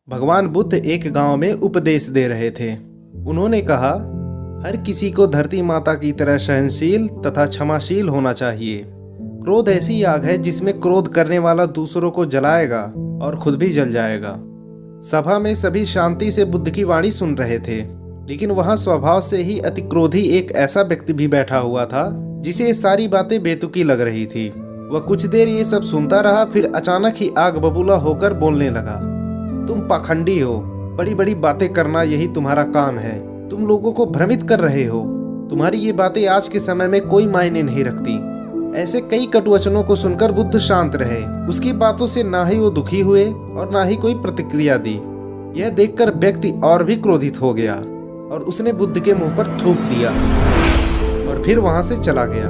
भगवान बुद्ध एक गांव में उपदेश दे रहे थे। उन्होंने कहा, हर किसी को धरती माता की तरह सहनशील तथा क्षमाशील होना चाहिए। क्रोध ऐसी आग है जिसमें क्रोध करने वाला दूसरों को जलाएगा और खुद भी जल जाएगा। सभा में सभी शांति से बुद्ध की वाणी सुन रहे थे, लेकिन वहां स्वभाव से ही अति क्रोधी एक ऐसा व्यक्ति भी बैठा हुआ था जिसे ये सारी बातें बेतुकी लग रही थी। वह कुछ देर ये सब सुनता रहा, फिर अचानक ही आग बबूला होकर बोलने लगा, तुम पाखंडी हो, बड़ी बड़ी बातें करना यही तुम्हारा काम है। तुम लोगों को भ्रमित कर रहे हो। तुम्हारी ये बातें आज के समय में कोई मायने नहीं रखती। ऐसे कई कटु वचनों को सुनकर बुद्ध शांत रहे। उसकी बातों से ना ही वो दुखी हुए और ना ही कोई प्रतिक्रिया दी। यह देखकर व्यक्ति और भी क्रोधित हो गया और उसने बुद्ध के मुंह पर थूक दिया और फिर वहां से चला गया।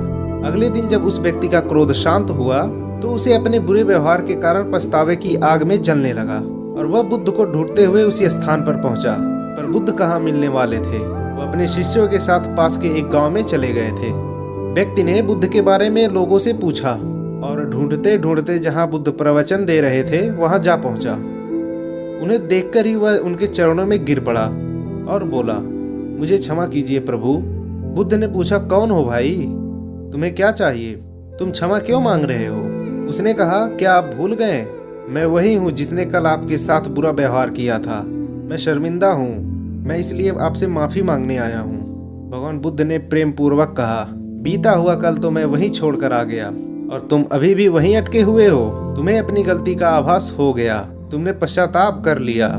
अगले दिन जब उस व्यक्ति का क्रोध शांत हुआ तो उसे अपने बुरे व्यवहार के कारण पछतावे की आग में जलने लगा और वह बुद्ध को ढूंढते हुए उसी स्थान पर पहुंचा। पर बुद्ध कहाँ मिलने वाले थे। वह अपने शिष्यों के साथ पास के एक गांव में चले गए थे। व्यक्ति ने बुद्ध के बारे में लोगों से पूछा और ढूंढते ढूंढते जहां बुद्ध प्रवचन दे रहे थे वहां जा पहुंचा। उन्हें देखकर ही वह उनके चरणों में गिर पड़ा और बोला, मुझे क्षमा कीजिए प्रभु। बुद्ध ने पूछा, कौन हो भाई, तुम्हें क्या चाहिए, तुम क्षमा क्यों मांग रहे हो? उसने कहा, क्या आप भूल गए, मैं वही हूँ जिसने कल आपके साथ बुरा व्यवहार किया था। मैं शर्मिंदा हूँ, मैं इसलिए आपसे माफी मांगने आया हूँ। भगवान बुद्ध ने प्रेम पूर्वक कहा, बीता हुआ कल तो मैं वहीं छोड़कर आ गया और तुम अभी भी वहीं अटके हुए हो। तुम्हें अपनी गलती का आभास हो गया, तुमने पश्चाताप कर लिया,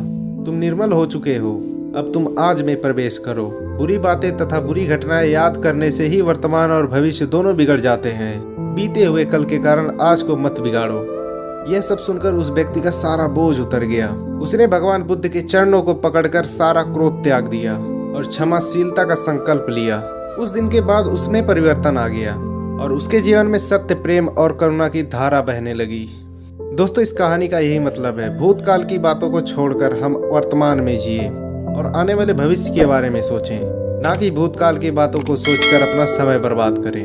तुम निर्मल हो चुके हो। अब तुम आज में प्रवेश करो। बुरी बातें तथा बुरी घटनाएं याद करने से ही वर्तमान और भविष्य दोनों बिगड़ जाते हैं। बीते हुए कल के कारण आज को मत बिगाड़ो। यह सब सुनकर उस व्यक्ति का सारा बोझ उतर गया। उसने भगवान बुद्ध के चरणों को पकड़कर सारा क्रोध त्याग दिया और क्षमाशीलता का संकल्प लिया। उस दिन के बाद उसमें परिवर्तन आ गया और उसके जीवन में सत्य, प्रेम और करुणा की धारा बहने लगी। दोस्तों, इस कहानी का यही मतलब है, भूतकाल की बातों को छोड़कर हम वर्तमान में जिए और आने वाले भविष्य के बारे में सोचें, ना कि भूतकाल की बातों को सोचकर अपना समय बर्बाद करें।